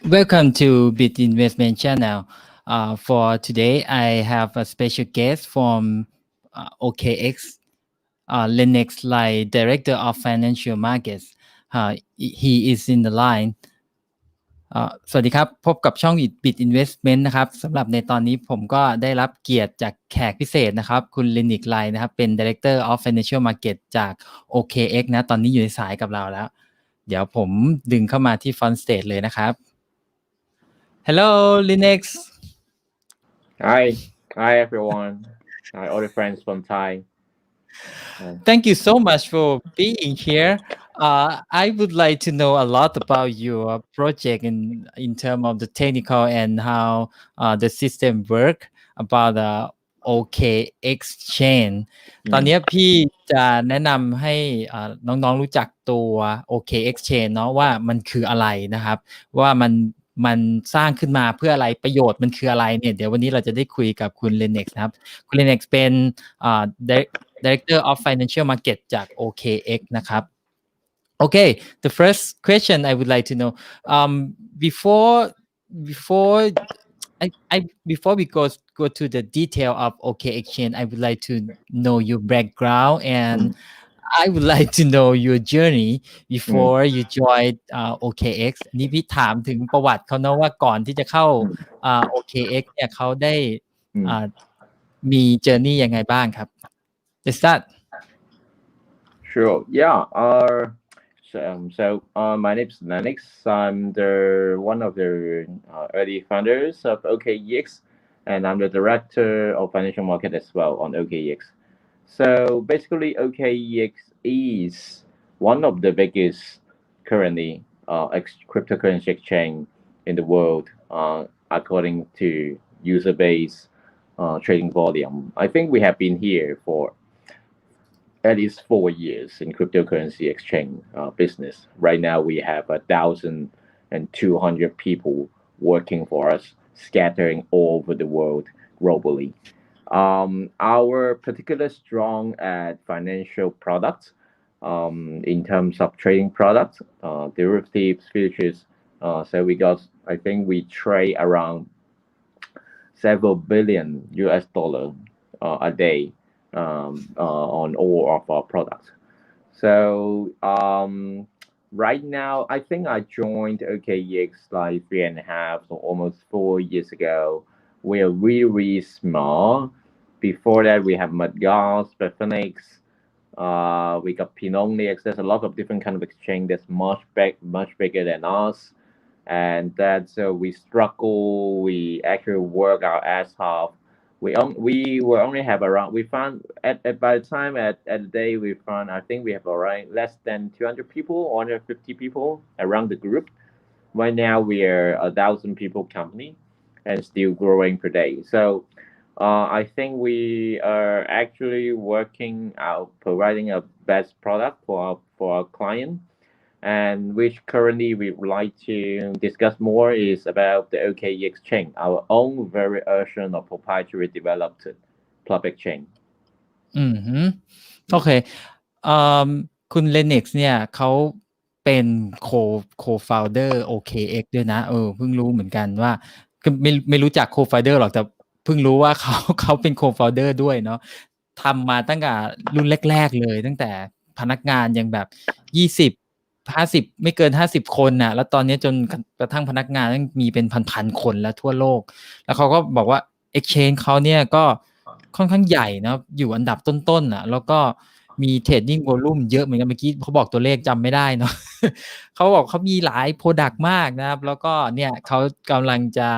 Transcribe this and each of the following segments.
Welcome to Bit Investment Channel. For today, I have a special guest from OKEx, Lennix Lai, Director of Financial Markets. He is in the line. สวัสดีครับพบกับช่อง Bit Investment นะครับสำหรับในตอนนี้ผมก็ได้รับเกียรติจากแขกพิเศษนะครับคุณ Lennix Lai นะครับเป็น Director of Financial Market จาก OKEx นะตอนนี้อยู่ในสายกับเราแล้วเดี๋ยวผมดึงเข้ามาที่ Front Stage เลยนะครับ Hello Lennix Hi everyone. Hi all the friends from Thai. Thank you so much for being here. I would like to know a lot about your project in terms of the technical and how the system work about the OKExChain ตอนนี้พี่จะแนะนำให้น้องๆรู้จักตัว OKExChain เนาะว่ามันคืออะไรนะครับว่ามันสร้างขึ้นมาเพื่ออะไรประโยชน์มันคืออะไรเนี่ยเดี๋ยววันนี้เราจะได้คุยกับคุณ Lennix นะครับคุณ Lennix เป็นDirector of Financial Market จาก OKEx นะครับ Okay, the first question I would like to know before we go to the detail of OKExChain, I would like to know your background and I would like to know your journey before you joined OKEx นี่พี่ถามถึงประวัติเขาเนาะว่าก่อนที่จะเข้าOKEx เนี่ยเขาได้มี journey ยังไงบ้างครับ Let's start. Sure. Yeah. My name is Lennix. I'm one of the early founders of OKEx, and I'm the director of financial market as well on OKEx. So basically, OKEx is one of the biggest currently cryptocurrency exchange in the world, according to user base trading volume. I think we have been here for at least 4 years in cryptocurrency exchange business. Right now, we have 1,200 people working for us, scattering all over the world globally. Our particular strong at financial products in terms of trading products, derivatives, futures. I think we trade around several billion US dollar a day. On all of our products. So right now, I think I joined OKEx like 3.5 or almost 4 years ago. We are really small. Before that, we have Madgas, Phoenix. We got Pinonix. There's a lot of different kind of exchange that's much bigger than us. And that's we struggle. We actually work our ass off. We will only have around. We found by the time at the day we found. I think we have around less than 200 people, 150 people around the group. Right now we are 1,000 people company, and still growing per day. So I think we are actually working out providing a best product for our client. And which currently we would like to discuss more is about the OKExChain, our own very version of proprietary developed public chain. โอเคคุณ Lennix เนี่ยเขาเป็นco-founder OKEx ด้วยนะเพิ่งรู้เหมือนกันว่าคือไม่รู้จัก co-founder หรอกแต่เพิ่งรู้ว่าเขาเป็น co-founder ด้วยเนาะทำมาตั้งแต่รุ่นแรกๆเลยตั้งแต่พนักงานยังแบบ50ไม่เกิน50คนน่ะแล้วตอนนี้จนกระทั่งพนักงานมีเป็นพันๆคนแล้วทั่วโลกแล้วเขาก็บอกว่า exchange เขาเนี่ยก็ค่อนข้างใหญ่นะอยู่อันดับต้นๆน่ะแล้วก็มี trading volume เยอะเหมือนกันเมื่อกี้เขาบอกตัวเลขจำไม่ได้เนาะ เขาบอกเขามีหลาย product มากนะครับแล้วก็เนี่ยเขากำลังจะ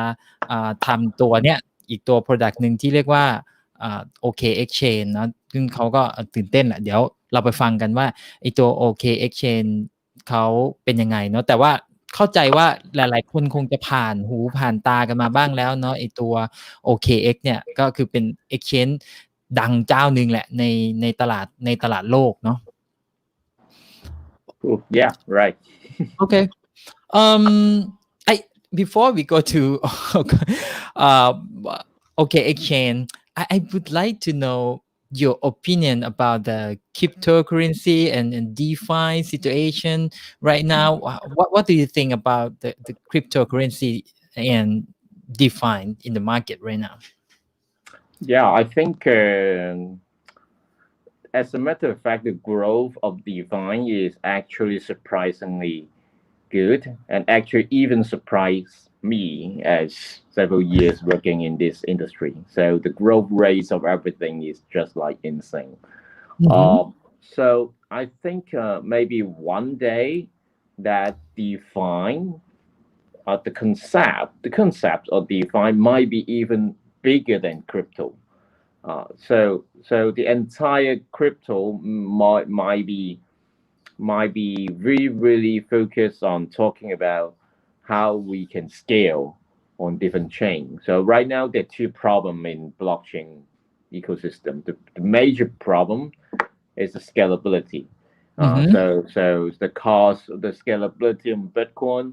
ทำตัวเนี้ยอีกตัว product นึงที่เรียกว่าOKExChain เนาะซึ่งเขาก็ตื่นเต้นแหละเดี๋ยวเราไปฟังกันว่าไอ้ตัว OKExChainเขาเป็นยังไงเนาะแต่ว่าเข้าใจว่าหลายๆคนคงจะผ่านหูผ่านตากันมาบ้างแล้วเนาะไอ้ตัว OKEx เนี่ยก็คือเป็น exchange ดังเจ้านึงแหละในตลาดโลกเนาะ Yeah, right. Okay. Before we go to OKExChain, I would like to know your opinion about the cryptocurrency and DeFi situation right now. What do you think about the cryptocurrency and DeFi in the market right now? Yeah, I think as a matter of fact, the growth of DeFi is actually surprisingly good and actually even surprised me as several years working in this industry. So the growth rates of everything is just like insane. So I think maybe one day that DeFi, the concept of DeFi might be even bigger than crypto. So the entire crypto might be really focused on talking about how we can scale on different chains. So right now there are two problems in blockchain ecosystem. The major problem is the scalability. So the cost, the scalability on Bitcoin,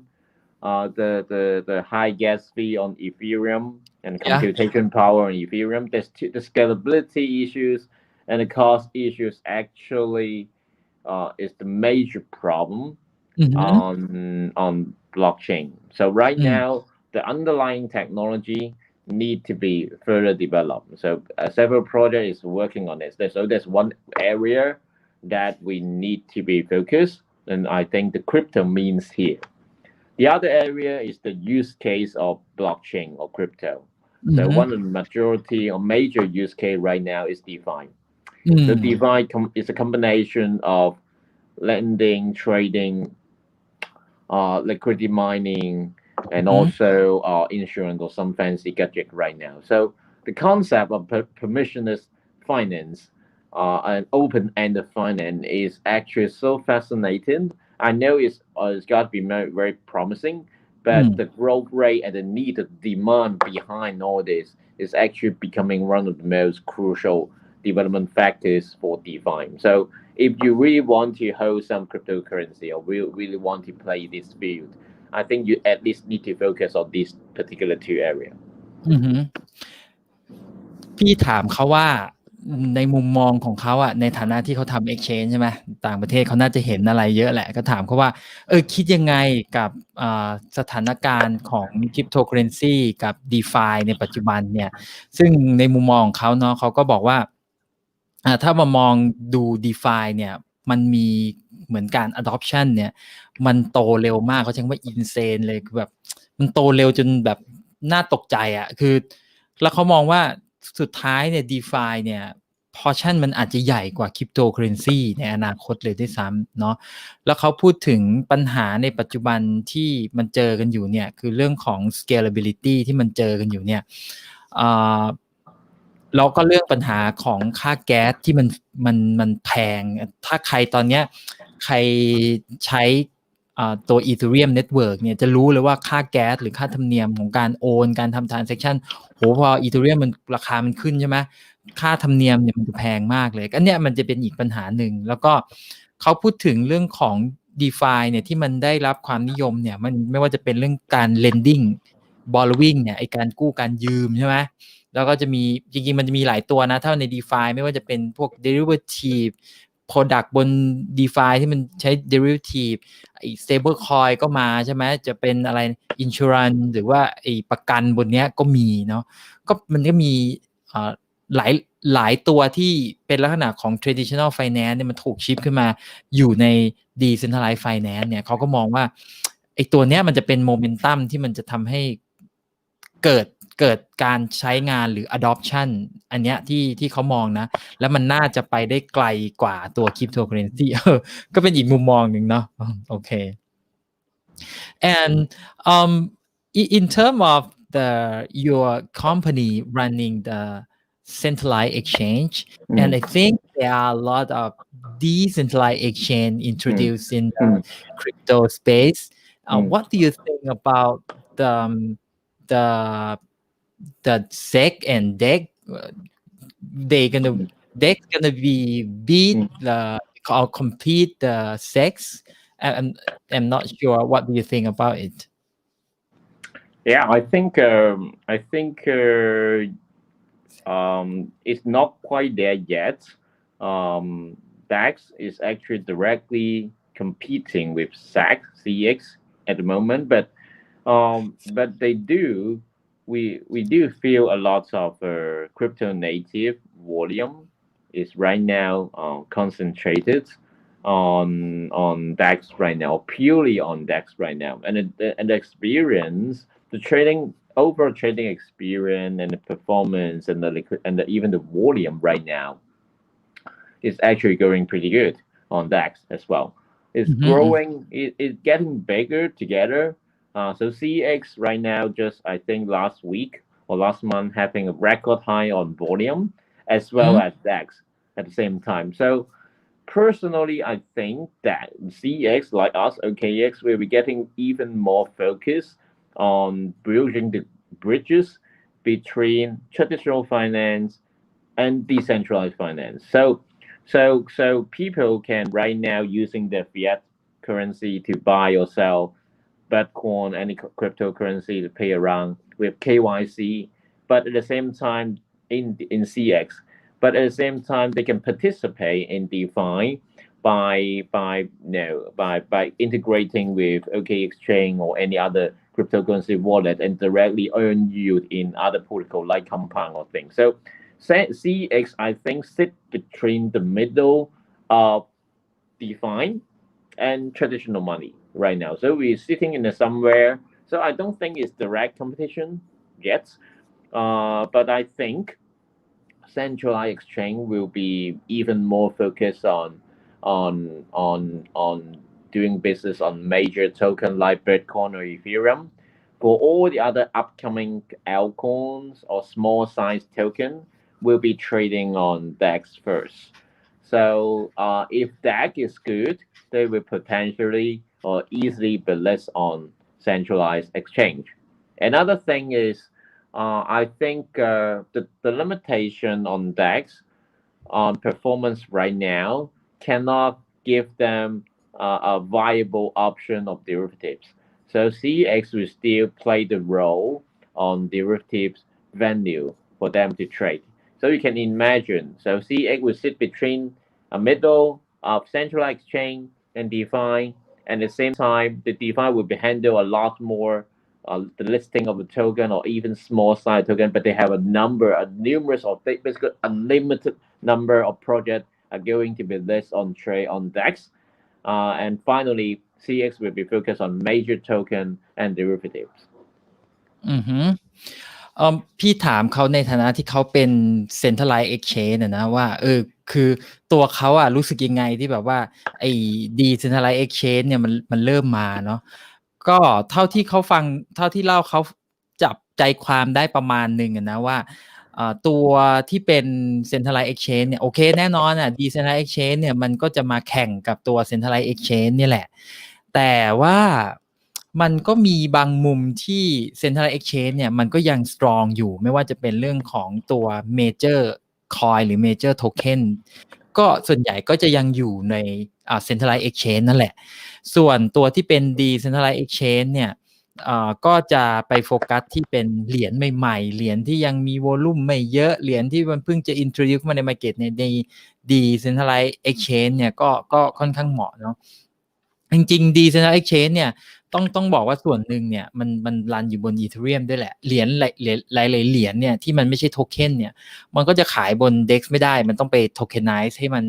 the high gas fee on Ethereum and computation power on Ethereum. There's the scalability issues and the cost issues actually is the major problem on blockchain. So right now, the underlying technology need to be further developed. So several projects is working on this. So there's one area that we need to be focused, and I think the crypto means here. The other area is the use case of blockchain or crypto. So one of the majority or major use case right now is DeFi. The DeFi is a combination of lending, trading, liquidity mining, and also insurance or some fancy gadget right now. So the concept of permissionless finance and open-ended finance is actually so fascinating. I know it's got to be very promising, but the growth rate and the need, the demand behind all this is actually becoming one of the most crucial development factors for DeFi. So if you really want to hold some cryptocurrency or really want to play this field, I think you at least need to focus on these particular two areas. พี่ถามเขาว่าในมุมมองของเขาอะในฐานะที่เขาทำ exchange ใช่ไหมต่างประเทศเขาน่าจะเห็นอะไรเยอะแหละก็ถามเขาว่าคิดยังไงกับสถานการณ์ของ cryptocurrency กับ DeFi ในปัจจุบันเนี่ยซึ่งในมุมมองของเขาเนาะเขาก็บอกว่าถ้ามามองดู DeFi เนี่ยมันมีเหมือนการ adoption เนี่ยมันโตเร็วมากเขาใช้คำว่า insane เลยคือแบบมันโตเร็วจนแบบน่าตกใจอะคือแล้วเขามองว่าสุดท้ายเนี่ย DeFi เนี่ย portion มันอาจจะใหญ่กว่า cryptocurrency ในอนาคตเลยด้วยซ้ำเนาะแล้วเขาพูดถึงปัญหาในปัจจุบันที่มันเจอกันอยู่เนี่ยคือเรื่องของ scalability ที่มันเจอกันอยู่เนี่ยแล้วก็เรื่องปัญหาของค่าแก๊สที่มันแพงถ้าใครตอนเนี้ยใครใช้ตัว Ethereum Network เนี่ยจะรู้เลยว่าค่าแก๊สหรือค่าธรรมเนียมของการโอนการทำ transaction โหพอ Ethereum มันราคามันขึ้นใช่ไหมค่าธรรมเนียมเนี่ยมันจะแพงมากเลยอันเนี้ยมันจะเป็นอีกปัญหาหนึ่งแล้วก็เขาพูดถึงเรื่องของ DeFi เนี่ยที่มันได้รับความนิยมเนี่ยมันไม่ว่าจะเป็นเรื่องการ lending borrowing เนี่ยไอการกู้การยืมใช่ไหมแล้วก็จะมีจริงๆมันจะมีหลายตัวนะถ้าใน DeFi ไม่ว่าจะเป็นพวก derivative product บน DeFi ที่มันใช้ derivative ไอ้ stable coin ก็มาใช่ไหมจะเป็นอะไร insurance หรือว่าไอ้ประกันบนเนี้ยก็มีเนาะก็มันก็มีหลายตัวที่เป็นลักษณะของ traditional finance เนี่ยมันถูกชิปขึ้นมาอยู่ใน decentralized finance เนี่ยเขาก็มองว่าไอ้ตัวเนี้ยมันจะเป็นโมเมนตัมที่มันจะทำให้เกิดการใช้งานหรือ adoption อันเนี้ยที่เขามองนะแล้วมันน่าจะไปได้ไกลกว่าตัว cryptocurrency ก็เป็นอีกมุมมองหนึ่งเนาะโอเค and in terms of your company running the centralized exchange and I think there are a lot of decentralized exchange introduced in the crypto space what do you think about the SEC and DEC DEC gonna be beat or compete the SECs I'm not sure what do you think about it Yeah, I think it's not quite there yet. DEX is actually directly competing with CEX at the moment, but we do feel a lot of crypto native volume is right now concentrated on DEX right now, purely on DEX right now, and the experience, the overall trading experience and the performance and even the volume right now is actually going pretty good on DEX as well. It's growing, it's getting bigger together. So CEX right now, just I think last week or last month, having a record high on volume as well as DEX at the same time. So personally, I think that CEX, like us, OKEx, will be getting even more focus on building the bridges between traditional finance and decentralized finance. So people can right now using their fiat currency to buy or sell Bitcoin, any cryptocurrency to pay around with KYC, but at the same time in CX. But at the same time, they can participate in DeFi by integrating with OKExChain or any other cryptocurrency wallet and directly earn yield in other protocol like Compound or things. So CX, I think, sit between the middle of DeFi and traditional money right now. So we're sitting in somewhere. So I don't think it's direct competition yet, but I think centralized exchange will be even more focused on doing business on major token like Bitcoin or Ethereum. For all the other upcoming altcoins or small size token, will be trading on DEX first. So if DEX is good, they will potentially or easily be less on centralized exchange. Another thing is, I think the limitation on DEX on performance right now cannot give them a viable option of derivatives. So CEX will still play the role on derivatives venue for them to trade. So you can imagine, so CEX will sit between a middle of centralized exchange and DeFi, and at the same time, the DeFi will be handled a lot more the listing of a token or even small size token, but they have numerous of basically unlimited number of projects are going to be listed on trade on DEX. And finally, CX will be focused on major token and derivatives. พี่ถามเขาในฐานะที่เขาเป็น Centralized Exchange นะว่าคือตัวเขารู้สึกยังไงที่แบบว่าไอ้ Decentralized Exchange เนี่ยมันเริ่มมาเนาะก็เท่าที่เขาฟังเท่าที่เล่าเขาจับใจความได้ประมาณนึงนะว่าตัวที่เป็น Centralized Exchange เนี่ยโอเคแน่นอนDecentralized Exchange เนี่ยมันก็จะมาแข่งกับตัว Centralized Exchange เนี่ยแหละแต่ว่ามันก็มีบางมุมที่ Central Exchange เนี่ยมันก็ยัง strong อยู่ไม่ว่าจะเป็นเรื่องของตัว Major Coin หรือ Major Token ก็ส่วนใหญ่ก็จะยังอยู่ในCentral Exchange นั่นแหละส่วนตัวที่เป็น Decentral Exchange เนี่ยก็จะไปโฟกัสที่เป็นเหรียญใหม่ๆเหรียญที่ยังมีวอลุ่มไม่เยอะเหรียญที่มันเพิ่งจะ introduce มาใน market ใน Decentral Exchange เนี่ยก็ค่อนข้างเหมาะเนาะจริงๆ Decentral Exchange เนี่ยต้องบอกว่าส่วนหนึ่งเนี่ยมันรันอยู่บน Ethereum ด้วยแหละเหรียญหลายเหรียญเนี่ยที่มันไม่ใช่โทเค็นเนี่ยมันก็จะขายบน DEX ไม่ได้มันต้องไป tokenize ให้มัน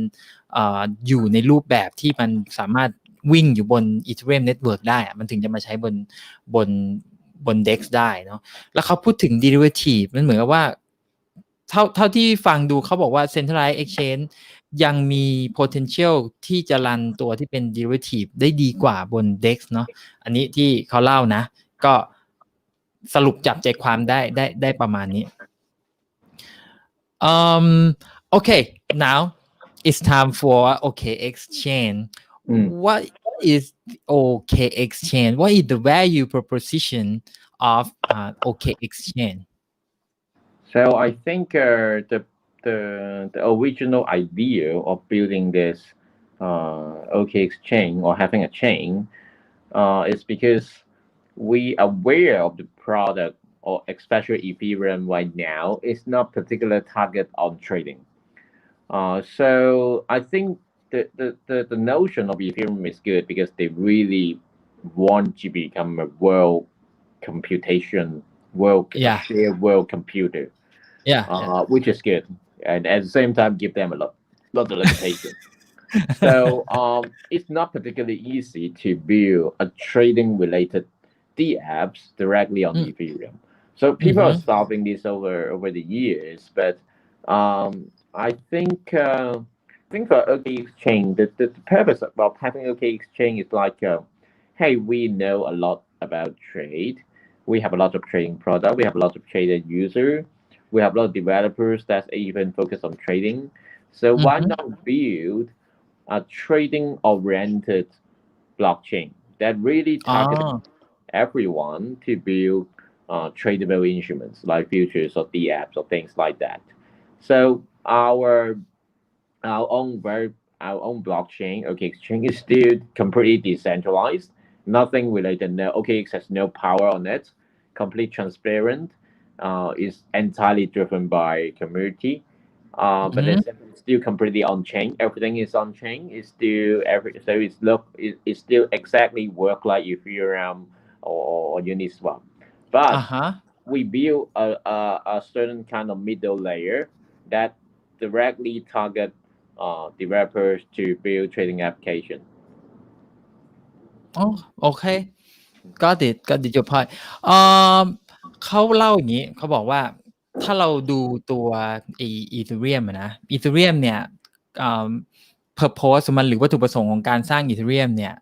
อยู่ในรูปแบบที่มันสามารถวิ่งอยู่บน Ethereum Network ได้มันถึงจะมาใช้บน DEX ได้เนาะแล้วเขาพูดถึง derivative มันเหมือนกับว่าเท่าที่ฟังดูเขาบอกว่า Centralized Exchange ยังมี potential ที่จะรันตัวที่เป็น derivative ได้ดีกว่าบน DEX เนาะอันนี้ที่เขาเล่านะก็สรุปจับใจความได้ประมาณนี้Okay, now it's time for OKExChain. What is OKExChain? What is the value proposition of OKExChain? So I think the original idea of building this OKExChain or having a chain is because we are aware of the product or especially Ethereum right now, is not particular target on trading. So I think the notion of Ethereum is good because they really want to become a world computation, Yeah. shared world computer, Yeah. which is good, and at the same time give them a lot of limitations. So it's not particularly easy to build a trading related apps directly on Ethereum. So people are solving this over the years, but I think for OKExChain, the purpose of having OKExChain is like, hey, we know a lot about trade. We have a lot of trading product. We have a lot of traded user. We have a lot of developers that even focus on trading. So why not build a trading oriented blockchain that really targets everyone to build tradable instruments like futures or apps or things like that. So our own blockchain, OKExChain, is still completely decentralized. Nothing related. No, OKEx has no power on it. Complete transparent. Is entirely driven by community. But it's still completely on chain. Everything is on chain. It's still it's still exactly work like Ethereum or Uniswap. But we build a certain kind of middle layer that directly target developers to build trading application. Oh, okay. Got it your point. เขาเล่าอย่างนี้เขาบอกว่าถ้าเราดูตัวEthereum นะ Ethereum เนี่ยpurpose มันหรือวัตถุประสงค์ของการสร้าง Ethereum เนี่ย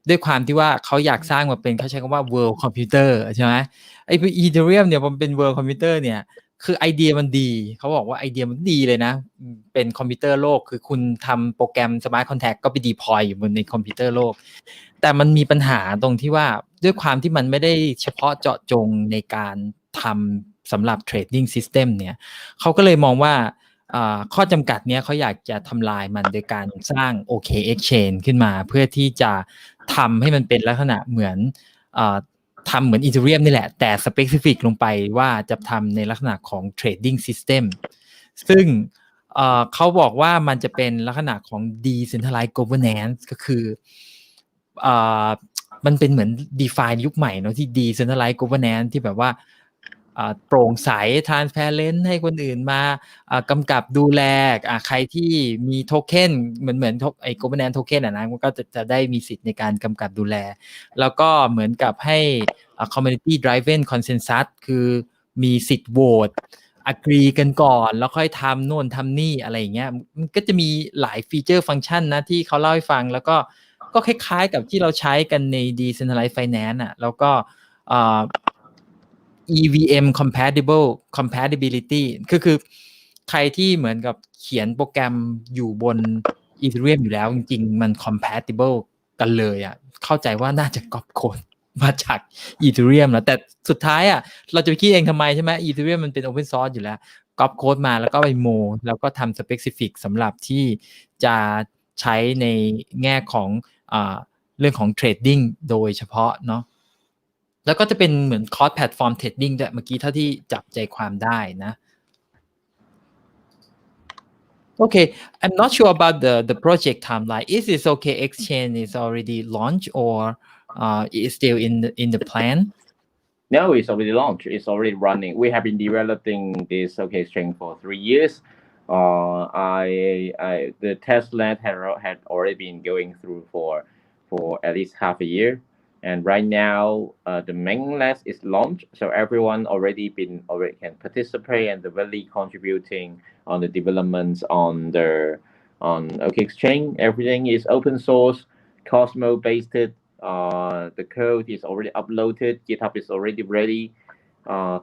ด้วยความที่ว่าเขาอยากสร้างมาเป็นเขาใช้คำว่า world computer ใช่ไหมไอ้ Ethereum เนี่ยมันเป็น world computer เนี่ยคือไอเดียมันดีเขาบอกว่าไอเดียมันดีเลยนะเป็นคอมพิวเตอร์โลกคือคุณทำโปรแกรม Smart Contract ก็ไป deploy อยู่บนในคอมพิวเตอร์โลกแต่มันมีปัญหาตรงที่ว่าด้วยความที่มันไม่ได้เฉพาะเจาะจงในการทำสำหรับ trading system เนี่ยเขาก็เลยมองว่าข้อจำกัดเนี้ยเขาอยากจะทำลายมันโดยการสร้าง OKExChain ขึ้นมาเพื่อที่จะทำให้มันเป็นลักษณะเหมือนทำเหมือน Ethereum นี่แหละแต่ specific ลงไปว่าจะทำในลักษณะของ trading system ซึ่งเขาบอกว่ามันจะเป็นลักษณะของ decentralized governance ก็คือมันเป็นเหมือน define ยุคใหม่เนาะที่ decentralized governance ที่แบบว่าโปร่งใส transparent ให้คนอื่นมากำกับดูแลใครที่มีโทเค็นเหมือนไอ้ governance token นะมันก็จะได้มีสิทธิ์ในการกำกับดูแลแล้วก็เหมือนกับให้community driven consensus คือมีสิทธิ์โหวตagree กันก่อนแล้วค่อยทำโน่นทำนี่อะไรอย่างเงี้ยมันก็จะมีหลายฟีเจอร์ฟังก์ชันนะที่เขาเล่าให้ฟังแล้วก็คล้ายๆกับที่เราใช้กันใน decentralized finance อ่ะแล้วก็EVM compatibility คือใครที่เหมือนกับเขียนโปรแกรมอยู่บน Ethereum อยู่แล้วจริงๆมัน compatible กันเลยอ่ะเข้าใจว่าน่าจะก๊อปโค้ดมาจาก Ethereum แล้วแต่สุดท้ายอ่ะเราจะไปคิดเองทำไมใช่ไหม Ethereum มันเป็น open source อยู่แล้วก๊อปโค้ดมาแล้วก็ไปโมแล้วก็ทำ specific สำหรับที่จะใช้ในแง่ของเรื่องของ trading โดยเฉพาะเนาะแล้วก็จะเป็นเหมือน cross platform trading ด้วยเมื่อกี้เท่าที่จับใจความได้นะ Okay, I'm not sure about the project timeline. Is this OKExChain is already launched or is still in the plan? No, it's already launched. It's already running. We have been developing this OKExChain for 3 years. The test lab had already been going through for at least half a year, and right now the main lab is launched, so everyone already can participate and really contributing on the developments on OKExChain. Everything is open source, Cosmos based. The code is already uploaded. GitHub is already ready.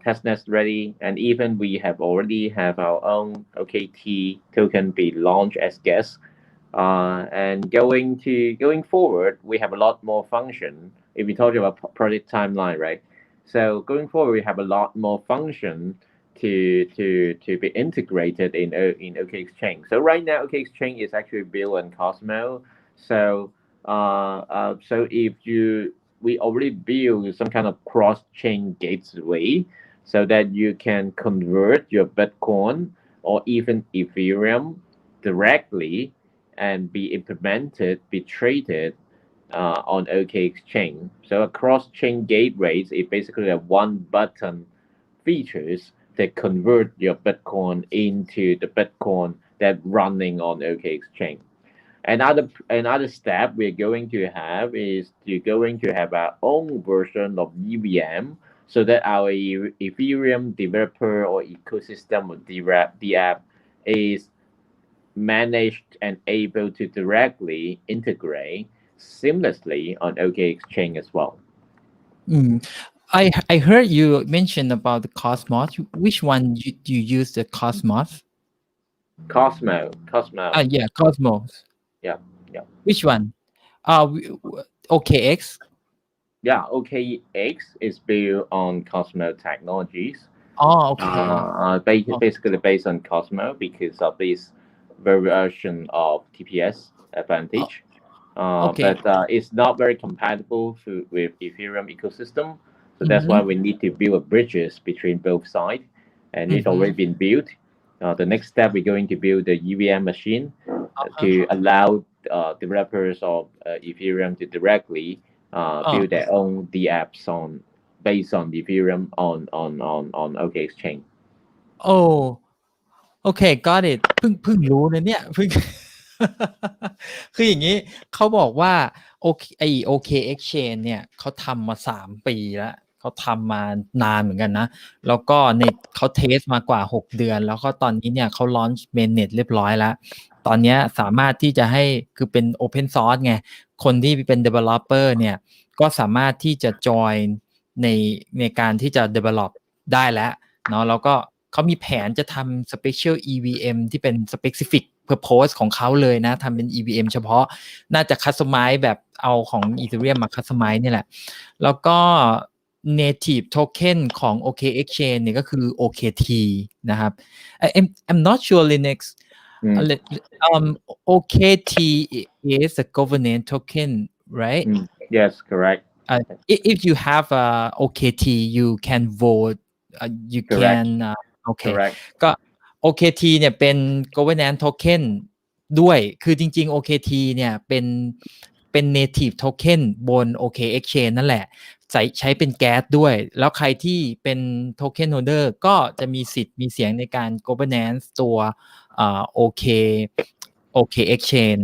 Testnet ready, and even we already have our own OKT token be launched as guest. And going forward, we have a lot more function. If we talk about project timeline, right? So going forward, we have a lot more function to be integrated in OKExChain. So right now, OKExChain is actually built on Cosmos. So if we already build some kind of cross-chain gateway. so that you can convert your Bitcoin or even Ethereum directly and be implemented, be traded on OKExChain. So a cross-chain gateways is basically a one-button features that convert your Bitcoin into the Bitcoin that running on OKExChain. Another step we're going to have is we're going to have our own version of EVM so that our Ethereum developer or ecosystem of the app is managed and able to directly integrate seamlessly on OKExChain as well. I heard you mention about the Cosmos. Which one you use the Cosmos? Cosmos. Yeah, Cosmos. Yeah. Which one? OKEx. Yeah, OKEx is built on Cosmos technologies. Oh, okay. Basically based on Cosmos because of this version of TPS advantage. Okay. But it's not very compatible with Ethereum ecosystem. So that's why we need to build bridges between both sides. And it's already been built. The next step, we're going to build the EVM machine to allow developers of Ethereum to directly build their own apps based on Ethereum on OKExChain. Oh, okay, got it. เพิ่งรู้นะเนี่ยเพิ่ง คืออย่างนี้เขาบอกว่าOKExChain เนี่ยเขาทำมา3 ปีแล้วเขาทำมานานเหมือนกันนะแล้วก็เขาเทสมากว่า6 เดือนแล้วก็ตอนนี้เนี่ยเขา launch mainnet เรียบร้อยแล้วตอนนี้สามารถที่จะให้คือเป็น open source ไงคนที่เป็น developer เนี่ยก็สามารถที่จะ join ในการที่จะ develop ได้แล้วเนาะแล้วก็เขามีแผนจะทำ special EVM ที่เป็น specific purpose ของเขาเลยนะทำเป็น EVM เฉพาะน่าจะ customize แบบเอาของ Ethereum มา customize นี่แหละแล้วก็ native token ของ OKExChain เนี่ยก็คือ OKT นะครับ I'm not sure Lennix OKT is a governance token right Yes correct if you have a OKT you can vote you correct. can okay correct. ก็ OKT เนี่ยเป็น governance token ด้วยคือจริงๆ OKT เนี่ยเป็น native token บน OKExChain นั่นแหละใช้เป็นแก๊สด้วยแล้วใครที่เป็น token holder ก็จะมีสิทธิ์มีเสียงในการ governance ตัวOKExChain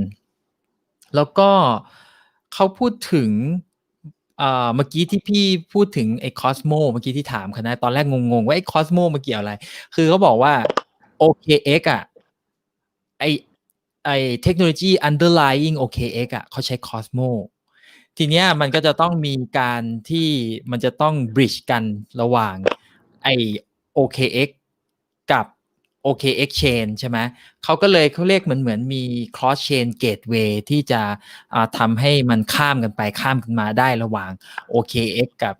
แล้วก็เขาพูดถึงเมื่อกี้ที่พี่พูดถึงไอ้ Cosmo เมื่อกี้ที่ถามคณะตอนแรกงงๆว่าไอ้ Cosmo มันเกี่ยวอะไรคือเขาบอกว่า OKEx อ่ะไอ้เทคโนโลยี underlying OKEx อ่ะเขาใช้ Cosmo ทีเนี้ยมันก็จะต้องมีการที่มันจะต้อง bridge กันระหว่างไอ้ OKEx กับ OKExChain ใช่ไหมเขาเรียกเหมือนมี cross chain gateway ที่จะทำให้มันข้ามกันไปข้ามกันมาได้ระหว่าง OKEx กับ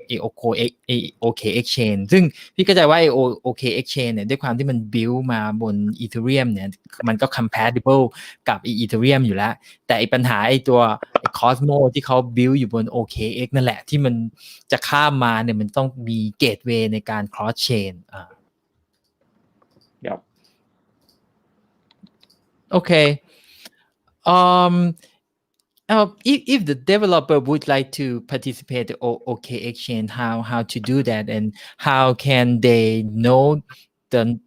OKExChain ซึ่งพี่เข้าใจว่า OKExChain เนี่ยด้วยความที่มัน build มาบน Ethereum เนี่ยมันก็ compatible กับ Ethereum อยู่แล้วแต่ปัญหาตัว Cosmo ที่เขา build อยู่บน OKEx นั่นแหละที่มันจะข้ามมาเนี่ยมันต้องมี gateway ในการ cross chain Yep. Okay. If the developer would like to participate in OKExChain, how to do that, and how can they know the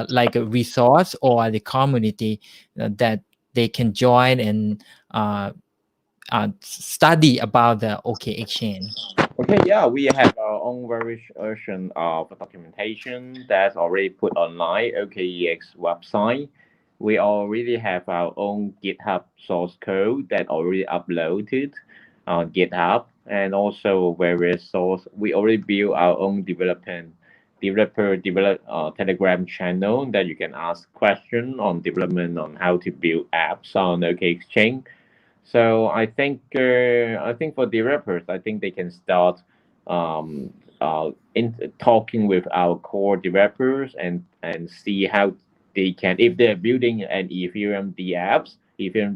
like a resource or the community that they can join and study about the OKExChain? Okay, yeah, we have our own version of documentation that's already put online, OKEX website. We already have our own GitHub source code that already uploaded on GitHub, and also various source. We already built our own developer Telegram channel that you can ask questions on development on how to build apps on OKExChain. So I think for developers, I think they can start in talking with our core developers and see how they can, if they're building an Ethereum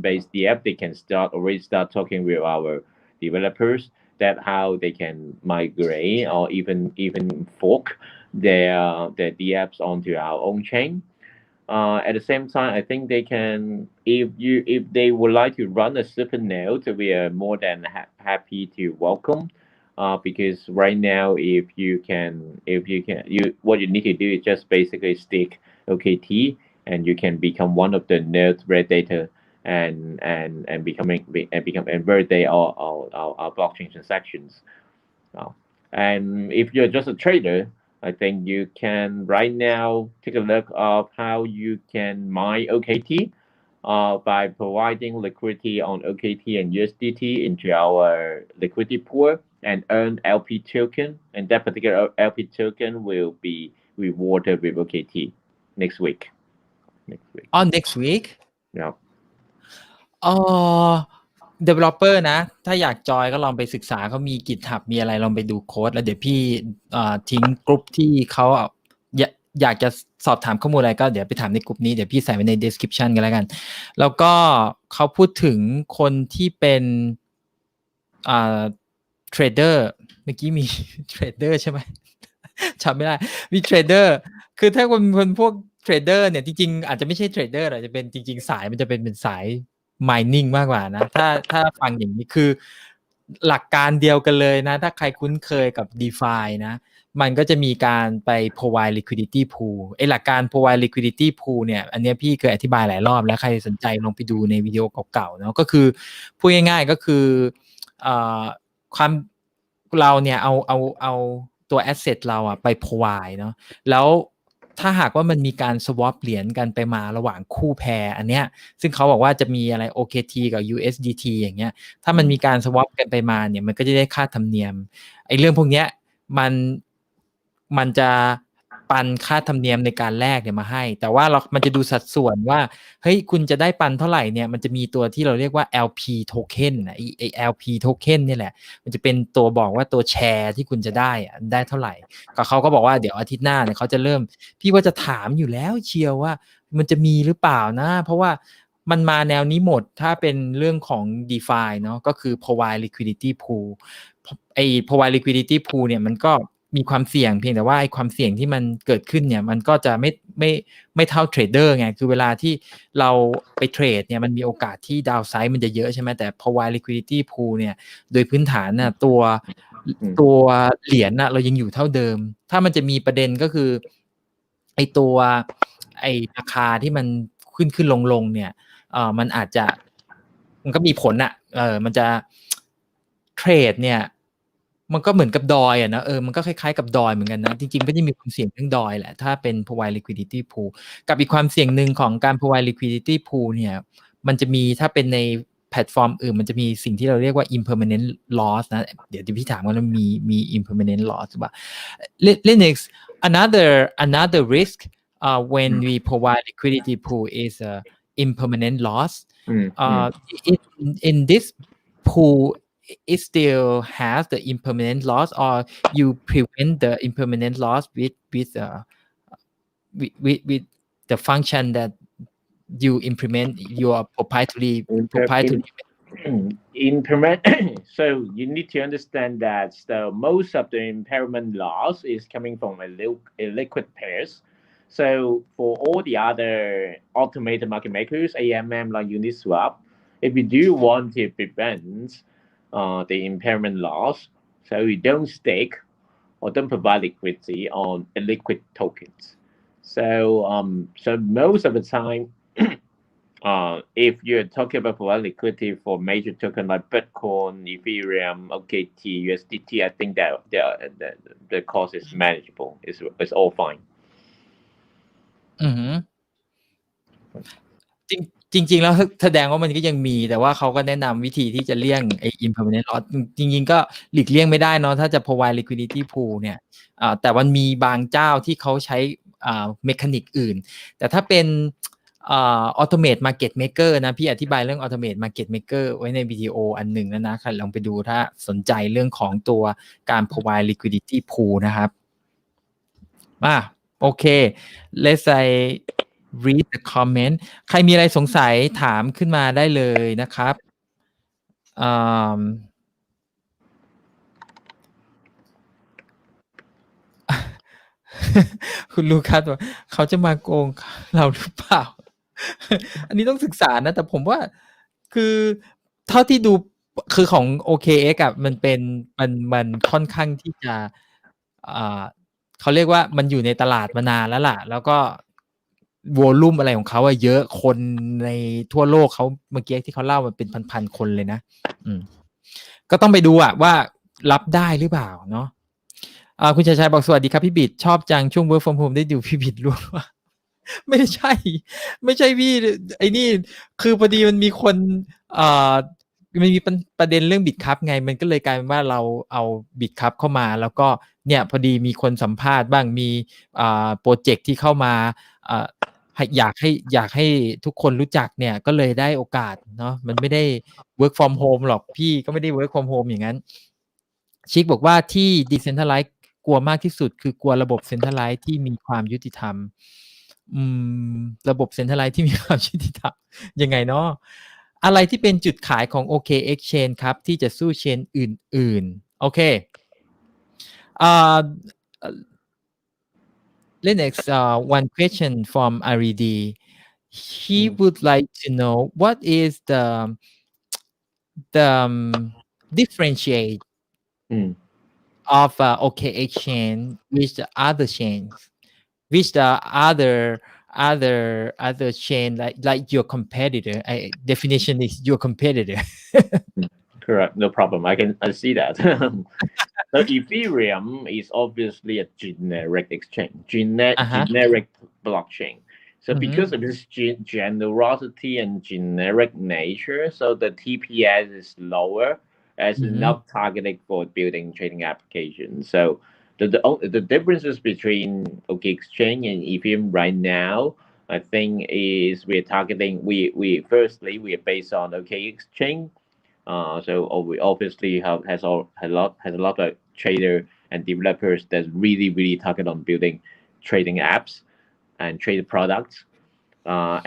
based app, they can already start talking with our developers that how they can migrate or even fork their dApps onto our own chain. At the same time, I think they can, if they would like to run a super node, we are more than happy to welcome. Because right now, what you need to do is just basically stick OKT, and you can become one of the node validator and validate our blockchain transactions. And if you're just a trader, I think you can right now take a look of how you can mine OKT by providing liquidity on OKT and USDT into our liquidity pool and earn LP token. And that particular LP token will be rewarded with OKT next week. next week Yeah. developer นะถ้าอยากจอยก็ลองไปศึกษาเขามี GitHub มีอะไรลองไปดูโค้ดแล้วเดี๋ยวพี่ทิ้งกลุ่มที่เขาอยากจะสอบถามข้อมูลอะไรก็เดี๋ยวไปถามในกลุ่มนี้เดี๋ยวพี่ใส่ไว้ใน description กันแล้วกันแล้วก็เขาพูดถึงคนที่เป็นเทรดเดอร์เมื่อกี้มีเทรดเดอร์ใช่ไหมจำไม่ได้มีเทรดเดอร์คือถ้าคนพวกเทรดเดอร์เนี่ยจริงๆอาจจะไม่ใช่เทรดเดอร์หรอกจะเป็นจริงๆสายมันจะเป็นสาย mining มากกว่านะถ้าฟังอย่างนี้คือหลักการเดียวกันเลยนะถ้าใครคุ้นเคยกับ DeFi นะมันก็จะมีการไป provide liquidity pool หลักการ provide liquidity pool เนี่ยอันนี้พี่เคยอธิบายหลายรอบแล้วใครสนใจลองไปดูในวิดีโอเก่าๆเนาะก็คือพูดง่ายๆก็คือความเราเนี่ยเอาตัว asset เราไป provide เนาะแล้วถ้าหากว่ามันมีการ swap เหรียญกันไปมาระหว่างคู่แพร์อันเนี้ยซึ่งเขาบอกว่าจะมีอะไร OKT กับ USDT อย่างเงี้ยถ้ามันมีการ swap กันไปมาเนี่ยมันก็จะได้ค่าธรรมเนียมเรื่องพวกเนี้ยมันจะปันค่าธรรมเนียมในการแลกเนี่ยมาให้แต่ว่ามันจะดูสัดส่วนว่าเฮ้ยคุณจะได้ปันเท่าไหร่เนี่ยมันจะมีตัวที่เราเรียกว่า LP token ไอ้ LP token นี่แหละมันจะเป็นตัวบอกว่าตัวแชร์ที่คุณจะได้เท่าไหร่ก็เขาก็บอกว่าเดี๋ยวอาทิตย์หน้าเนี่ยเขาจะเริ่มพี่ว่าจะถามอยู่แล้วเชียวว่ามันจะมีหรือเปล่านะเพราะว่ามันมาแนวนี้หมดถ้าเป็นเรื่องของ DeFi เนาะก็คือ provide liquidity pool provide liquidity pool เนี่ยมันก็มีความเสี่ยงเพียงแต่ว่าไอ้ความเสี่ยงที่มันเกิดขึ้นเนี่ยมันก็จะไม่เท่าเทรดเดอร์ไงคือเวลาที่เราไปเทรดเนี่ยมันมีโอกาสที่ดาวไซด์มันจะเยอะใช่ไหมแต่ provide liquidity pool เนี่ยโดยพื้นฐานน่ะตัวเหรียญน่ะเรายังอยู่เท่าเดิมถ้ามันจะมีประเด็นก็คือไอ้ราคาที่มันขึ้นลงเนี่ยมันอาจจะมันก็มีผลอ่ะมันจะเทรดเนี่ยมันก็เหมือนกับดอยนะมันก็คล้ายๆกับดอยเหมือนกันนะจริงๆก็จะมีความเสี่ยงเรื่องดอยแหละถ้าเป็น provide liquidity pool กับอีกความเสี่ยงหนึ่งของการ provide liquidity pool เนี่ยมันจะมีถ้าเป็นในแพลตฟอร์มอื่นมันจะมีสิ่งที่เราเรียกว่า impermanent loss นะเดี๋ยวพี่ถามว่ามันมี impermanent loss หรือเปล่า Lennix another risk when we provide liquidity pool is impermanent loss in this pool it still has the impermanent loss or you prevent the impermanent loss with the function that you implement your proprietary so you need to understand that most of the impairment loss is coming from a liquid pairs. So for all the other automated market makers, AMM like Uniswap, if you do want to prevent the impairment loss, so you don't stake or don't provide liquidity on illiquid tokens. So most of the time, if you're talking about providing liquidity for major tokens like Bitcoin, Ethereum, OKT, USDT, I think that the cost is manageable. It's all fine. จริงๆแล้วแสดงว่ามันก็ยังมีแต่ว่าเขาก็แนะนำวิธีที่จะเลี่ยงไอ้ impermanent loss จริงๆก็หลีกเลี่ยงไม่ได้เนาะถ้าจะ provide liquidity pool เนี่ยแต่มันมีบางเจ้าที่เขาใช้เมคานิกอื่นแต่ถ้าเป็นautomate market maker นะพี่อธิบายเรื่อง automate market maker ไว้ในวิดีโออันหนึ่งแล้วนะลองไปดูถ้าสนใจเรื่องของตัวการ provide liquidity pool นะครับโอเค let's say read the comment ใครมีอะไรสงสัยถามขึ้นมาได้เลยนะครับ คุณลูคัสบอกเขาจะมาโกงเราหรือเปล่า อันนี้ต้องศึกษานะ แต่ผมว่าคือเท่าที่ดูคือของ OKEx อ่ะมันค่อนข้างที่จะเขาเรียกว่ามันอยู่ในตลาดมานานแล้วล่ะ แล้วก็วอลลุ่มอะไรของเขาอะเยอะคนในทั่วโลกเขาเมื่อกี้ที่เขาเล่ามันเป็นพันๆคนเลยนะก็ต้องไปดูอะว่ารับได้หรือเปล่าเนาะคุณชัยบอกสวัสดีครับพี่บิดชอบจังช่วง work from home ได้ดูพี่บิดรู้ว่า ไม่ใช่พี่ไอ้นี่คือพอดีมันมีคนมันมีประเด็นเรื่องบิตคัพไงมันก็เลยกลายเป็นว่าเราเอาบิตคัพเข้ามาแล้วก็เนี่ยพอดีมีคนสัมภาษณ์บ้างมีโปรเจกต์ที่เข้ามาอยากให้ทุกคนรู้จักเนี่ยก็เลยได้โอกาสเนาะมันไม่ได้ work from home หรอกพี่ก็ไม่ได้ work from home อย่างนั้นชิคบอกว่าที่ decentralize กลัวมากที่สุดคือกลัวระบบ centralize ที่มีความยุติธรรมระบบ centralize ที่มีความยุติธรรมยังไงเนาะอะไรที่เป็นจุดขายของ OKExChain ครับที่จะสู้เชนอื่นๆโอเคLennix one question from RED he would like to know what is the differentiate of OKExChain with the other chains, with the other chain like your competitor. Definition is your competitor. Correct, no problem. I see that. So Ethereum is obviously a generic exchange, generic blockchain. So because of its generosity and generic nature, so the TPS is lower as not targeted for building trading applications. So the differences between OKExChain and Ethereum right now, I think, is we're targeting. We firstly we are based on OKExChain. So we obviously has a lot of trader and developers that's really target on building trading apps and trade products.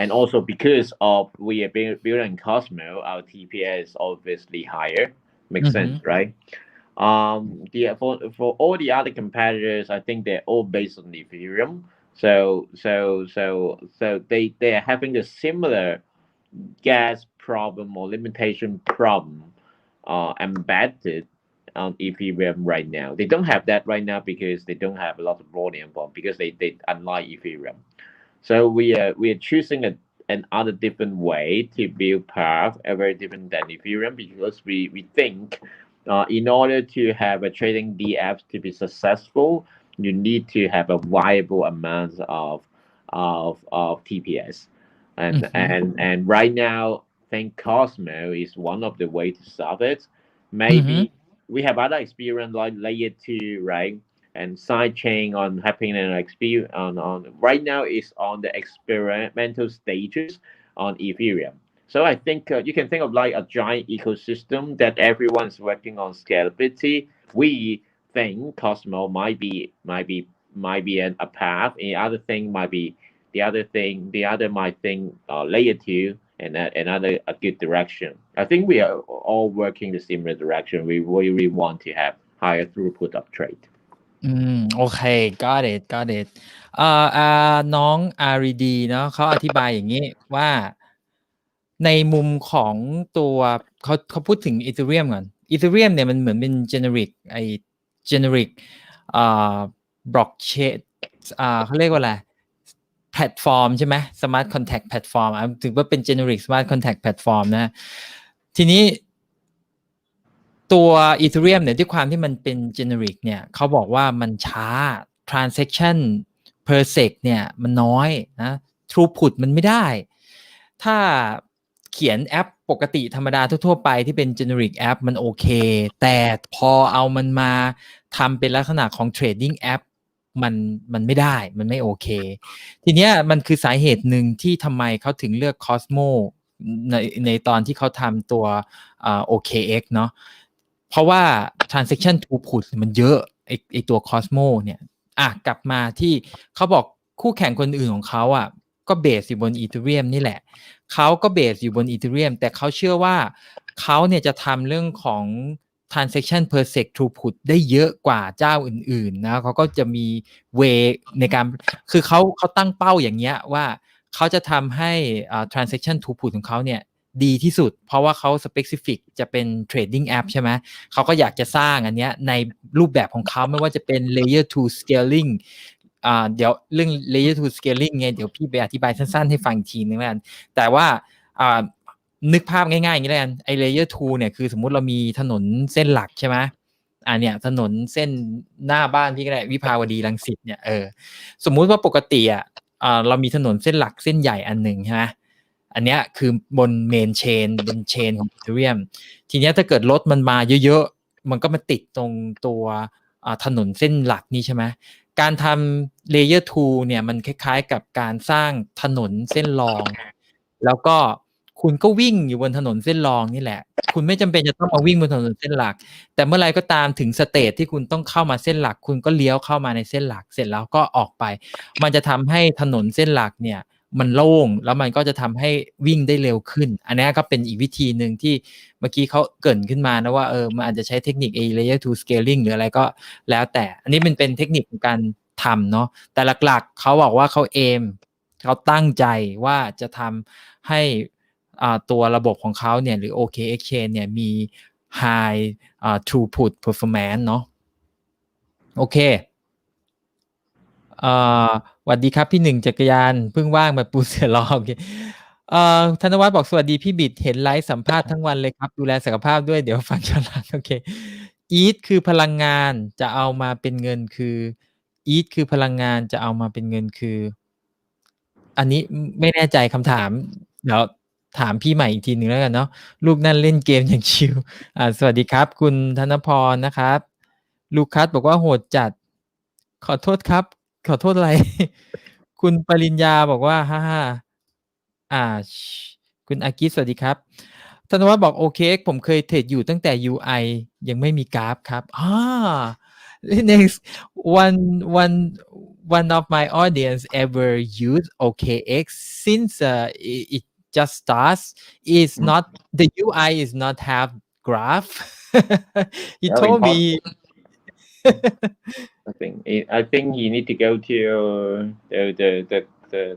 And also because of we are building Cosmo, our TPS is obviously higher. Makes sense, right? For all the other competitors, I think they're all based on Ethereum. So they are having a similar gas problem or limitation problem embedded on Ethereum right now. They don't have that right now because they don't have a lot of volume, but because they unlike Ethereum. So we are choosing another different way to build path, very different than Ethereum, because we think in order to have a trading DApps to be successful, you need to have a viable amount of TPS. And right now, I think Cosmo is one of the way to solve it. Maybe we have other experience like layer 2, right? And sidechain on happening and experience on right now is on the experimental stages on Ethereum. So I think you can think of like a giant ecosystem that everyone's working on scalability. We think Cosmo might be a path. The other thing might be the other might think layer 2 and another a good direction. I think we are all working the similar direction. We really want to have higher throughput of trade. โอเค got it น้อง RED เนาะเขาอธิบายอย่างนี้ว่าในมุมของตัวเขาพูดถึง Ethereum ก่อน Ethereum เนี่ยมันเหมือนเป็น generic blockchain เขาเรียกว่าอะไรแพลตฟอร์มใช่ไหม smart contract platform ถือว่าเป็น generic smart contract platform นะทีนี้ตัว Ethereum เนี่ยด้วยความที่มันเป็น generic เนี่ยเขาบอกว่ามันช้า transaction per sec เนี่ยมันน้อยนะ throughput มันไม่ได้ถ้าเขียนแอปปกติธรรมดาทั่วๆไปที่เป็น generic app มันโอเคแต่พอเอามันมาทำเป็นลักษณะของ trading app มันไม่ได้มันไม่โอเคทีเนี้ยมันคือสาเหตุหนึ่งที่ทำไมเขาถึงเลือก Cosmo ในตอนที่เขาทำตัวOKEx เนาะเพราะว่า transaction throughput มันเยอะไอตัว Cosmo เนี่ยกลับมาที่เขาบอกคู่แข่งคนอื่นของเขาก็เบสอยู่บน Ethereum นี่แหละเขาก็เบสอยู่บน Ethereum แต่เขาเชื่อว่าเขาเนี่ยจะทำเรื่องของ transaction per sec throughput ได้เยอะกว่าเจ้าอื่นๆนะเขาก็จะมี way ในการคือเขาตั้งเป้าอย่างเงี้ยว่าเขาจะทำให้transaction throughput ของเขาเนี่ยดีที่สุดเพราะว่าเขา specific จะเป็น trading app ใช่ไหมเขาก็อยากจะสร้างอันเนี้ยในรูปแบบของเขาไม่ว่าจะเป็น layer 2 scaling เดี๋ยวเรื่อง layer 2 scaling ไงเดี๋ยวพี่ไปอธิบายสั้นๆให้ฟังอีกทีนึงแล้วกันแต่ว่านึกภาพง่ายๆอย่างนี้แล้วกันไอ้ layer 2เนี่ยคือสมมุติเรามีถนนเส้นหลักใช่ไหมเนี่ยถนนเส้นหน้าบ้านพี่ก็ได้วิภาวดีรังสิตเนี่ยสมมุติว่าปกติเรามีถนนเส้นหลักเส้นใหญ่อันหนึ่งใช่ไหมอันเนี้ยคือบนเมนเชนบนเชนของ Ethereum ทีเนี้ยถ้าเกิดรถมันมาเยอะๆมันก็มาติดตรงตัวถนนเส้นหลักนี้ใช่ไหมการทำ layer 2เนี่ยมันคล้ายๆกับการสร้างถนนเส้นรองแล้วก็คุณก็วิ่งอยู่บนถนนเส้นรองนี่แหละคุณไม่จำเป็นจะต้องมาวิ่งบนถนนเส้นหลักแต่เมื่อไรก็ตามถึงสเตจที่คุณต้องเข้ามาเส้นหลักคุณก็เลี้ยวเข้ามาในเส้นหลักเสร็จแล้วก็ออกไปมันจะทำให้ถนนเส้นหลักเนี่ยมันโล่งแล้วมันก็จะทำให้วิ่งได้เร็วขึ้นอันนี้ก็เป็นอีกวิธีหนึ่งที่เมื่อกี้เขาเกริ่นขึ้นมานะว่ามันอาจจะใช้เทคนิค layer 2 scaling หรืออะไรก็แล้วแต่อันนี้เป็นเทคนิคของการทำเนาะแต่หลักๆเขาบอกว่าเขาเขาตั้งใจว่าจะทำให้ตัวระบบของเขาเนี่ยหรือ OKExChain เนี่ยมี high throughput performance เนาะโอเคสวัสดีครับพี่หนึ่งจักรยานเพิ่งว่างมาปูเสือรอโอเคธนวัฒน์บอกสวัสดีพี่บิดเห็นไลฟ์สัมภาษณ์ทั้งวันเลยครับดูแลสุขภาพด้วยเดี๋ยวฟังย้อนหลังโอเค eat คือพลังงานจะเอามาเป็นเงินคือ eat คือพลังงานจะเอามาเป็นเงินคืออันนี้ไม่แน่ใจคำถามเดี๋ยวถามพี่ใหม่อีกทีหนึ่งแล้วกันเนาะลูกนั่นเล่นเกมอย่างชิวสวัสดีครับคุณธนพรนะครับลูคัสบอกว่าโหดจัดขอโทษครับขอโทษอะไร คุณปริญญาบอกว่าฮ่าฮ่าคุณอากิสวัสดีครับธนวัฒน์บอกโอเคผมเคยเทรดอยู่ตั้งแต่ UI ยังไม่มีกราฟครับnext one of my audience ever used OKEx since it just starts is not the UI is not have graph he Very told me I think you need to go to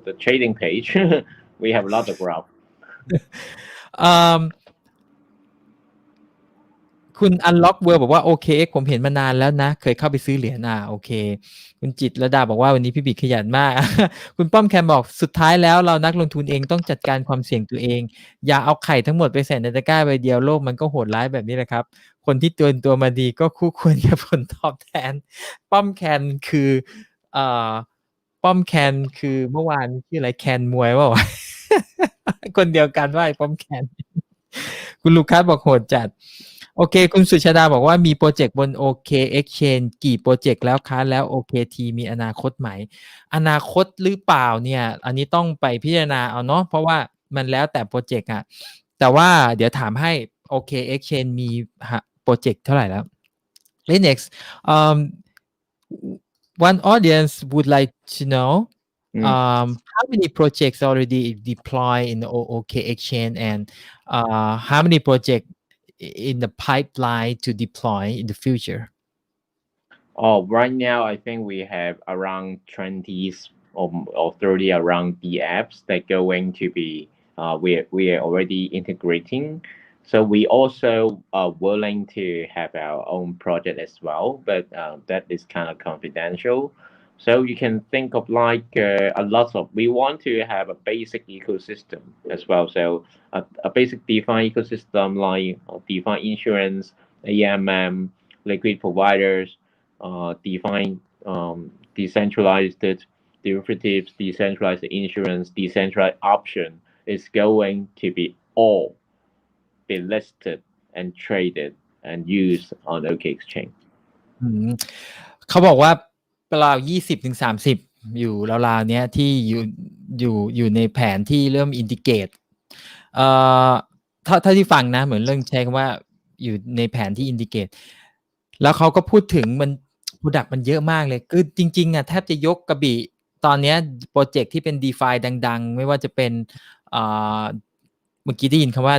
the trading page. We have a lot of graph. คุณ Unlock World บอกว่า OKEx ผมเห็นมานานแล้วนะเคยเข้าไปซื้อเหรียญโอเคคุณจิตรดาบอกว่าวันนี้พี่บิ๊กขยันมาก คุณป้อมแคมบอกสุดท้ายแล้วเรานักลงทุนเองต้องจัดการความเสี่ยงตัวเองอย่าเอาไข่ทั้งหมดไปใส่ในตะกร้าใบเดียวโลกมันก็โหดร้ายแบบนี้แหละครับคนที่เตือนตัวมาดีก็คู่ควรกับผลตอบแทนป้อมแคนคือป้อมแคนคือเมื่อวานชื่ออะไรแคนมวยว่าวะ คนเดียวกันว่าไอ้ป้อมแคนคุณลูคัสบอกโหดจัดโอเคคุณสุชาดาบอกว่ามีโปรเจกต์บน OKExChain กี่โปรเจกต์แล้วคะแล้ว OKT มีอนาคตไหมอนาคตหรือเปล่าเนี่ยอันนี้ต้องไปพิจารณาเอาเนาะเพราะว่ามันแล้วแต่โปรเจกต์แต่ว่าเดี๋ยวถามให้ OKExChain มีโปรเจกต์เท่าไหร่แล้ว Lennix one audience would like to know how many projects already deployed in the OKExChain and how many projects in the pipeline to deploy in the future? Right now, I think we have around 20 or 30 around the apps that going to be we are already integrating. So we also are willing to have our own project as well, but that is kind of confidential. So you can think of like a lot of we want to have a basic ecosystem as well. So a basic DeFi ecosystem like DeFi insurance, AMM, liquid providers, DeFi decentralized derivatives, decentralized insurance, decentralized option is going to be all be listed and traded and used on OKExChain. เขาบอกว่าประมาณ20-30อยู่ราวๆเนี้ยที่อยู่ในแผนที่เริ่มอินดิเกตถ้าที่ฟังนะเหมือนเรื่องใช้คำว่าอยู่ในแผนที่อินดิเกตแล้วเขาก็พูดถึงมันโปรดักต์มันเยอะมากเลยคือจริงๆแทบจะยกกระบี่ตอนนี้โปรเจกต์ที่เป็น DeFi ดังๆไม่ว่าจะเป็นเมื่อกี้ได้ยินคำว่า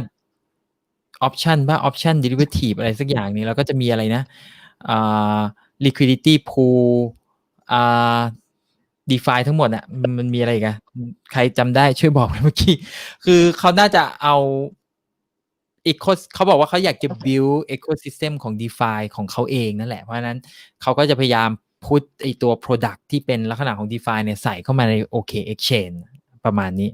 option ป่ะ option derivative อะไรสักอย่างนี้แล้วก็จะมีอะไรนะliquidity pool DeFi ทั้งหมดอ่ะมันมีอะไรกันใครจำได้ช่วยบอกเมื่อกี้คือเขาน่าจะเอาเขาบอกว่าเขาอยากจะ build ecosystem ของ DeFi ของเขาเองนั่นแหละเพราะฉะนั้นเขาก็จะพยายามพุทไอตัว product ที่เป็นลักษณะของ DeFi เนี่ยใส่เข้ามาใน OKExChain ประมาณนี้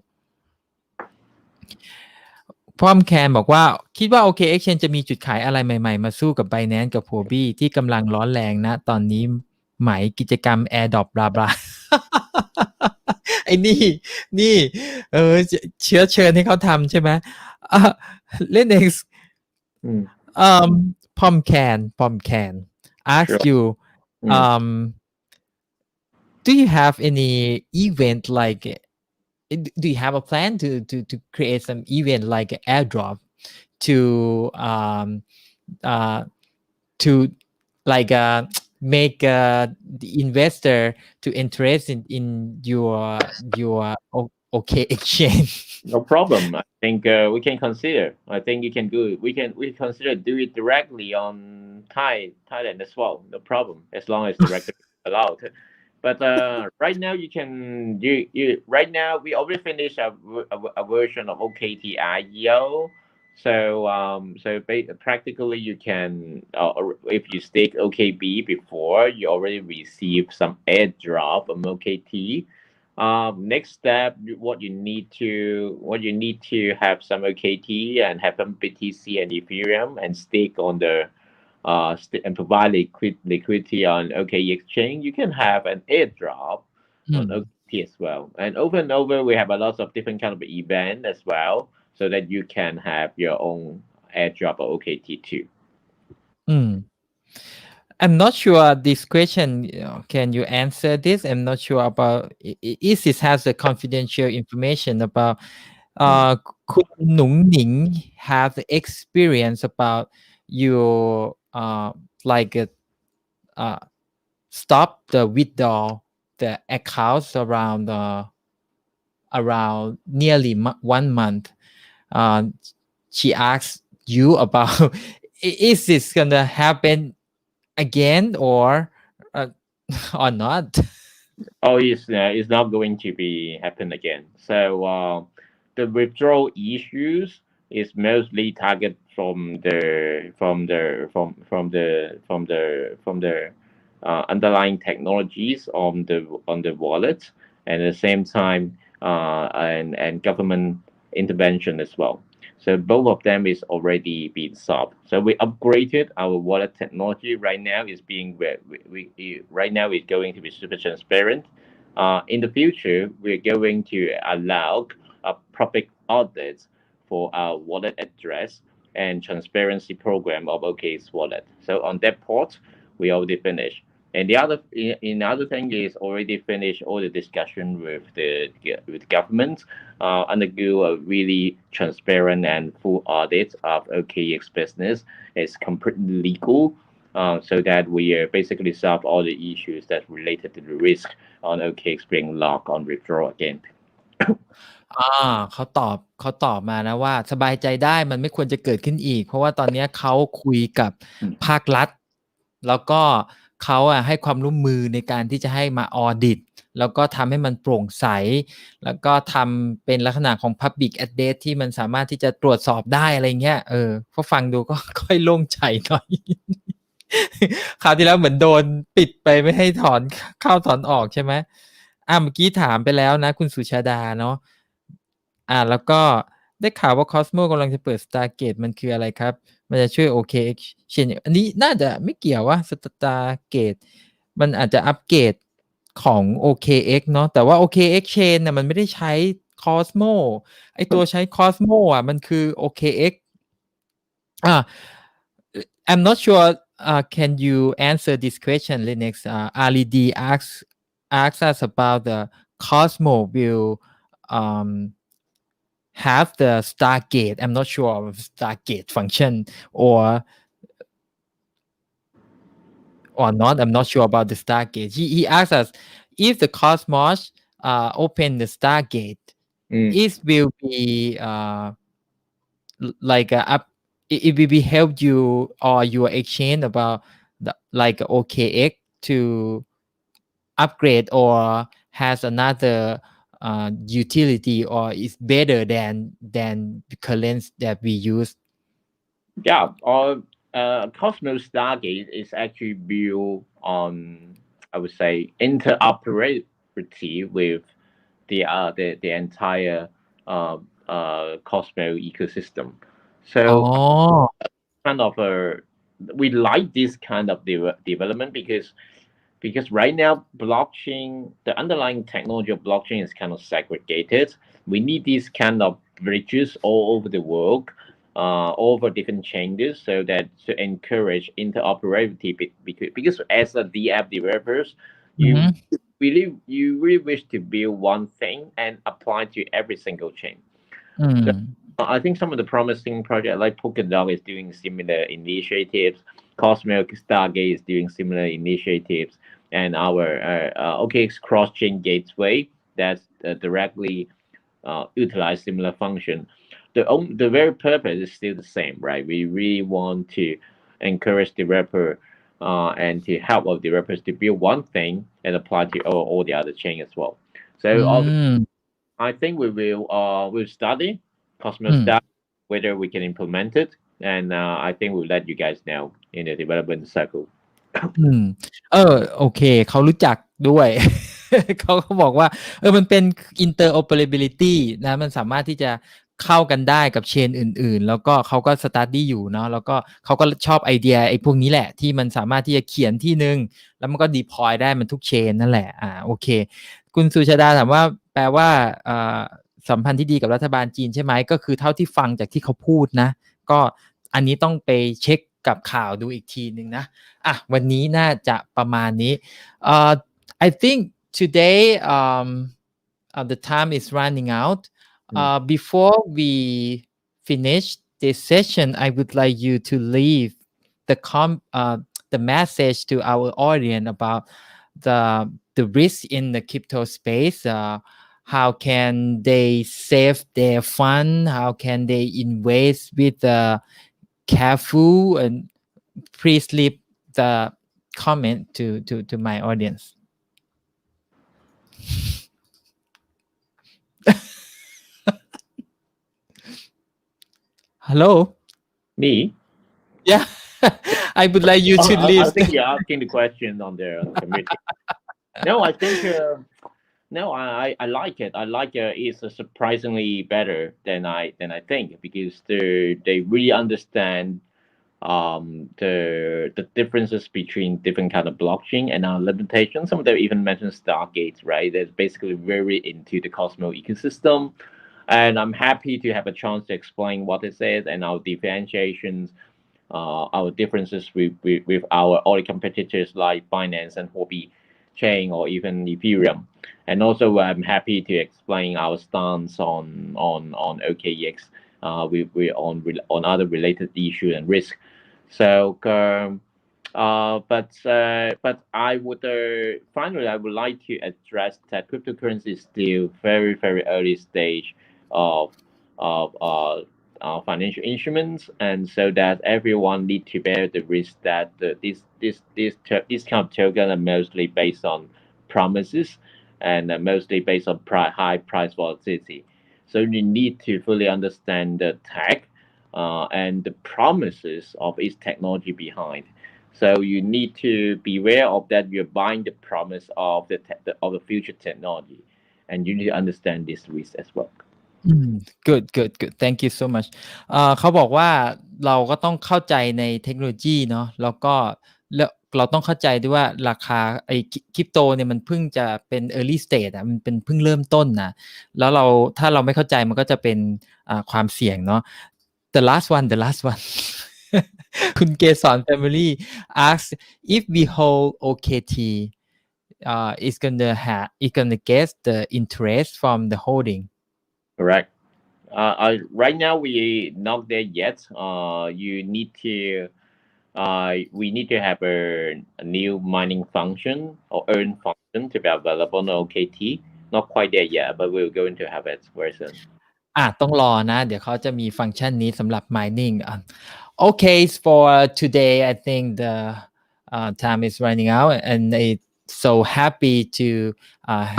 พ่อมแคนบอกว่าคิดว่า OKExChain จะมีจุดขายอะไรใหม่ๆมาสู้กับ Binance กับ Huobi ที่กำลังร้อนแรงนะตอนนี้ไหมกิจกรรม Airdrop บลาบลา ไอ้นี่เชื้อเชิญให้เขาทำใช่ไหมLennix Pom can ask you do you have any event like do you have a plan to create some event like an airdrop to like make the investor to interest in your OKExChain? No problem. I think we can consider. I think you can do it. We consider do it directly on Thailand as well. No problem, as long as the record is allowed. But right now you can you right now we already finished a version of OKTIO. So practically you can if you stake OKB before you already received some airdrop from OKT. Next step, what you need to have some OKT and have some BTC and Ethereum and stake on the and provide liquidity on OKExChain. You can have an airdrop on OKT as well. And over we have a lot of different kind of event as well, so that you can have your own airdrop of OKT too. I'm not sure this question, can you answer this? I'm not sure about this has the confidential information about could Nung Ning have the experience about your like stop the withdraw the accounts around nearly 1 month. She asked you about is this gonna happen again or not? Oh, it's not going to be happen again. So the withdrawal issues is mostly target from the underlying technologies on the wallet, and at the same time and government intervention as well. So both of them is already being solved. So we upgraded our wallet technology. Right now is being right now is going to be super transparent. In the future, we're going to allow a public audit for our wallet address and transparency program of OKEx wallet. So on that part, we already finished. And the other thing is already finished all the discussion with government, undergo a really transparent and full audit of OKEx business. It's completely legal, so that we basically solve all the issues that related to the risk on OKEx being locked on withdrawal again. เขาตอบมานะว่าสบายใจได้มันไม่ควรจะเกิดขึ้นอีกเพราะว่าตอนนี้เขาคุยกับภาครัฐแล้วก็เขาให้ความร่วมมือในการที่จะให้มาออดิตแล้วก็ทำให้มันโปร่งใสแล้วก็ทำเป็นลักษณะของ Public Address ที่มันสามารถที่จะตรวจสอบได้อะไรเงี้ยพอฟังดูก็ค่อยโล่งใจหน่อย คราวที่แล้วเหมือนโดนปิดไปไม่ให้ถอนเข้าถอนออกใช่ไหมเมื่อกี้ถามไปแล้วนะคุณสุชาดาเนาะแล้วก็ได้ข่าวว่า Cosmo กำลังจะเปิด Stargate มันคืออะไรครับมันจะช่วย OKExChain อันนี้น่าจะไม่เกี่ยวว่า Stargate มันอาจจะอัปเกรดของ OKEx เนาะแต่ว่า OKExChain น่ะมันไม่ได้ใช้ Cosmo ไอตัวใช้ Cosmo มันคือ OKEx I'm not sure can you answer this question Lennix RD asks us about the Cosmo will have the Stargate. I'm not sure of Stargate function or not. I'm not sure about the Stargate. He asked us if the Cosmos open the Stargate, it will be like it will be help you or your exchange about like OKEx to upgrade or has another utility or is better than the current that we use. Yeah, Cosmos Stargate is actually built on, I would say, interoperability with the entire Cosmos ecosystem. So kind of we like this kind of development because right now blockchain, the underlying technology of blockchain is kind of segregated. We need these kind of bridges all over the world, over different changes, so that to encourage interoperability. Because as a DApp developers, you really wish to build one thing and apply to every single chain. So I think some of the promising projects like Polkadot is doing similar initiatives. Cosmos Stargate is doing similar initiatives, and our OKEx cross-chain gateway that's directly utilize similar function. The very purpose is still the same, right? We really want to encourage developer and to help our developers to build one thing and apply to all the other chain as well. So I think we'll study Cosmos Stack, whether we can implement it, and I think we'll let you guys know in the development cycle. โอเคเขารู้จักด้วย เขาก็บอกว่ามันเป็น interoperability นะมันสามารถที่จะเข้ากันได้กับเชนอื่นๆแล้วก็เขาก็ study อยู่เนาะแล้วก็เขาก็ชอบไอเดียไอ้พวกนี้แหละที่มันสามารถที่จะเขียนที่นึงแล้วมันก็ deploy ได้มันทุกเชนนั่นแหละโอเคคุณสุชาดาถามว่าแปลว่าสัมพันธ์ที่ดีกับรัฐบาลจีนใช่ไหมก็คือเท่าที่ฟังจากที่เขาพูดนะก็อันนี้ต้องไปเช็คกับข่าวดูอีกทีนึงนะวันนี้น่าจะประมาณนี้I think today the time is running out. Before we finish this session, I would like you to leave the message to our audience about the risk in the crypto space. How can they save their fund? How can they invest with careful? And please leave the comment to my audience. Hello? Me? Yeah. I would like you to leave. I think you're asking the question on the community. No, I think I like it. I like it's surprisingly better than I think because they really understand the differences between different kind of blockchain and our limitations. Some of them even mentioned Stargate, right? That's basically very into the Cosmos ecosystem. And I'm happy to have a chance to explain what it is and our differentiations, our differences with our other competitors like Binance and OKExChain or even Ethereum. And also, I'm happy to explain our stance on OKEx on other related issues and risk. So, but I would finally I would like to address that cryptocurrency is still very very early stage of financial instruments, and so that everyone need to bear the risk that this kind of token are mostly based on promises and mostly based on high price volatility. So you need to fully understand the tech and the promises of its technology behind. So you need to be aware of that you're buying the promise of the future technology, and you need to understand this risk as well. Good thank you so much เขาบอกว่าเราก็ต้องเข้าใจในเทคโนโลยีเนาะแล้วก็เราต้องเข้าใจด้วยว่าราคาไอ้คริปโตเนี่ยมันเพิ่งจะเป็น early stage มันเป็นเพิ่งเริ่มต้นนะแล้วถ้าเราไม่เข้าใจมันก็จะเป็นความเสี่ยงเนาะ the last one คุณเกษร family asks if we hold OKT it's gonna get the interest from the holding. Correct. Right now we not there yet. You need to we need to have a new mining function or earn function to be available on OKT. Not quite there yet, but we're going to have it very soon. ต้องรอนะเดี๋ยวเขาจะมีฟังก์ชันนี้สำหรับ mining okay for today I think the time is running out and it's so happy to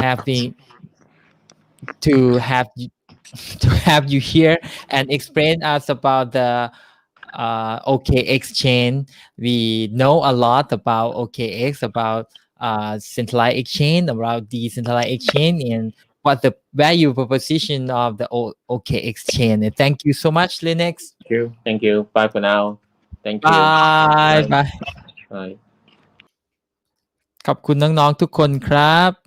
having to have you to have you here and explain us about the OKExChain. We know a lot about OKEx, about centralized exchange, about decentralized exchange, and what the value proposition of the OKExChain. And thank you so much, Lennix. Thank you. Bye for now. Thank you. Bye. Bye. Bye. ขอบคุณน้องๆทุกคนครับ